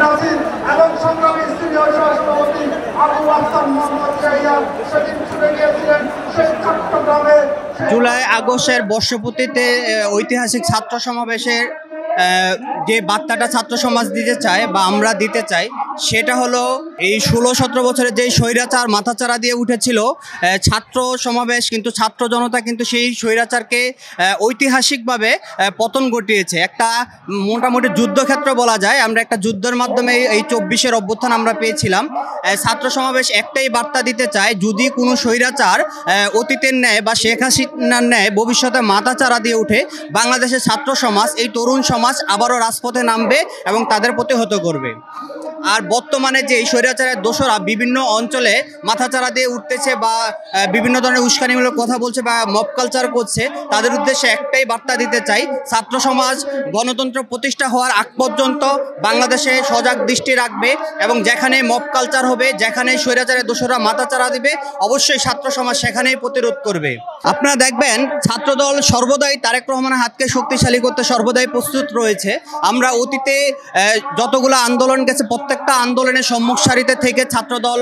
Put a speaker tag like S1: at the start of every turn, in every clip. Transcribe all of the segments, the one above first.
S1: নাসির এবং সংগ্রামী সিনিয়র সহসভাপতি আবু আহসান মোহাম্মদ শাহিয়ান সেদিন ছুটে গিয়েছিলেন সেই চট্টগ্রামে।
S2: জুলাই আগস্টের বর্ষপূর্তিতে ঐতিহাসিক ছাত্র সমাবেশের যে বার্তাটা ছাত্র সমাজ দিতে চায় বা আমরা দিতে চাই সেটা হলো এই 16-17 বছরের যেই স্বৈরাচার মাথাচাড়া দিয়ে উঠেছিল ছাত্র সমাবেশ, কিন্তু ছাত্র জনতা কিন্তু সেই স্বৈরাচারকে ঐতিহাসিকভাবে পতন ঘটিয়েছে। একটা মোটামুটি যুদ্ধক্ষেত্র বলা যায়। আমরা একটা যুদ্ধের মাধ্যমে এই 24-এর অভ্যুত্থান আমরা পেয়েছিলাম। ছাত্র সমাবেশ একটাই বার্তা দিতে চায়, যদি কোনো স্বৈরাচার অতীতের ন্যায় বা শেখ হাসিনার ন্যায় ভবিষ্যতে মাথাচাড়া দিয়ে উঠে, বাংলাদেশের ছাত্র সমাজ, এই তরুণ সমাজ আবারও রাজপথে নামবে এবং তাদের প্রতিহত করবে। আর বর্তমানে যে এই স্বৈরাচারের দোসরা বিভিন্ন অঞ্চলে মাথাচাড়া দিয়ে উঠতেছে বা বিভিন্ন ধরনের উস্কানিমূলক কথা বলছে বা মব কালচার করছে, তাদের উদ্দেশ্যে একটাই বার্তা দিতে চাই, ছাত্র সমাজ গণতন্ত্র প্রতিষ্ঠা হওয়ার আগ পর্যন্ত বাংলাদেশে সজাগ দৃষ্টি রাখবে এবং যেখানে মব কালচার হবে, যেখানে স্বৈরাচারের দোসরা মাথাচাড়া দিবে, অবশ্যই ছাত্র সমাজ সেখানেই প্রতিরোধ করবে। আপনারা দেখবেন ছাত্রদল সর্বদাই তারেক রহমানের হাতকে শক্তিশালী করতে সর্বদাই প্রস্তুত রয়েছে। আমরা অতীতে যতগুলো আন্দোলন গেছে প্রত্যেকটা আন্দোলনের সম্মুখ সারিতে থেকে ছাত্রদল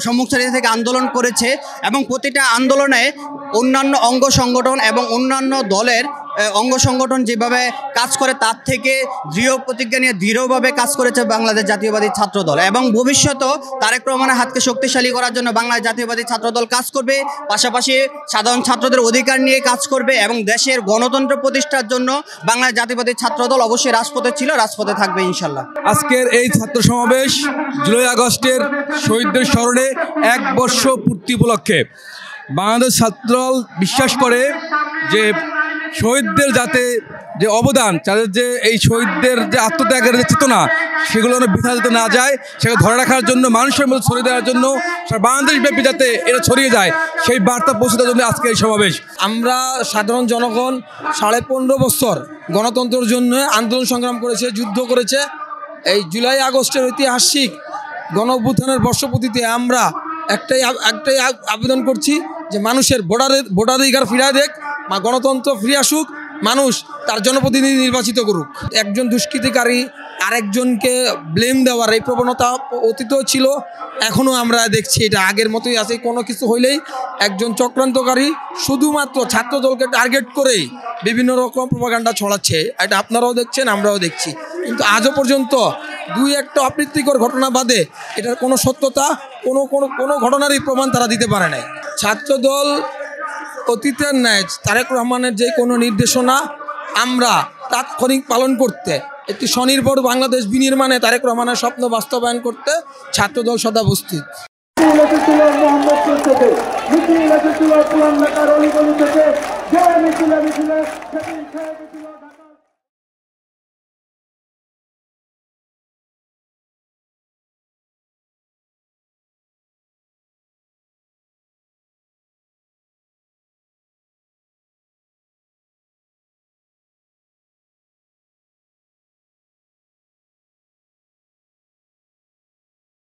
S2: সম্মুখ সারিতে থেকে আন্দোলন করেছে এবং প্রতিটা আন্দোলনে অন্যান্য অঙ্গ সংগঠন এবং অন্যান্য দলের অঙ্গ সংগঠন যেভাবে কাজ করে তার থেকে দৃঢ় প্রতিজ্ঞা নিয়ে দৃঢ়ভাবে কাজ করেছে বাংলাদেশ জাতীয়বাদী ছাত্রদল এবং ভবিষ্যতেও তারেক রহমানের হাতকে শক্তিশালী করার জন্য বাংলাদেশ জাতীয়বাদী ছাত্রদল কাজ করবে। পাশাপাশি সাধারণ ছাত্রদের অধিকার নিয়ে কাজ করবে এবং দেশের গণতন্ত্র প্রতিষ্ঠার জন্য বাংলাদেশ জাতীয়বাদী ছাত্রদল অবশ্যই রাজপথে ছিল, রাজপথে থাকবে ইনশাল্লাহ।
S3: আজকের এই ছাত্র সমাবেশ জুলাই আগস্টের শহীদদের স্মরণে 1 বর্ষ পূর্তি উপলক্ষে বাংলাদেশ ছাত্রদল বিশ্বাস করে যে শহীদদের যাতে যে অবদান, তাদের যে এই শহীদদের যে আত্মত্যাগের যে চেতনা, সেগুলো বৃথা যেতে না যায়, সেগুলো ধরে রাখার জন্য মানুষের মধ্যে ছড়িয়ে দেওয়ার জন্য বাংলাদেশব্যাপী যাতে এটা ছড়িয়ে যায় সেই বার্তা পৌঁছে দেওয়ার জন্য আজকে এই সমাবেশ।
S4: আমরা সাধারণ জনগণ 15.5 বছর গণতন্ত্রের জন্য আন্দোলন সংগ্রাম করেছে, যুদ্ধ করেছে। এই জুলাই আগস্টের ঐতিহাসিক গণ অভ্যুত্থানের বর্ষপূর্তিতে আমরা একটাই আবেদন করছি যে মানুষের ভোটাধিকার ফিরিয়ে দেখ, গণতন্ত্র ফিরে আসুক, মানুষ তার জনপ্রতিনিধি নির্বাচিত করুক। একজন দুষ্কৃতিকারী আরেকজনকে ব্লেম দেওয়ার এই প্রবণতা অতীতেও ছিল, এখনও আমরা দেখছি এটা আগের মতোই আছে। কোনো কিছু হইলেই একজন চক্রান্তকারী শুধুমাত্র ছাত্রদলকে টার্গেট করেই বিভিন্ন রকম প্রপাগান্ডা ছড়াচ্ছে। এটা আপনারাও দেখছেন, আমরাও দেখছি, কিন্তু আজও পর্যন্ত 2-1টা অপ্রীতিকর ঘটনা বাদে এটার কোনো সত্যতা কোনো ঘটনারই প্রমাণ তারা দিতে পারে নাই। ছাত্রদল অতীতের ন্যায় তারেক রহমানের যে কোনো নির্দেশনা আমরা তাৎক্ষণিক পালন করতে, একটি স্বনির্ভর বাংলাদেশ বিনির্মাণে তারেক রহমানের স্বপ্ন বাস্তবায়ন করতে ছাত্রদল সদা উপস্থিত।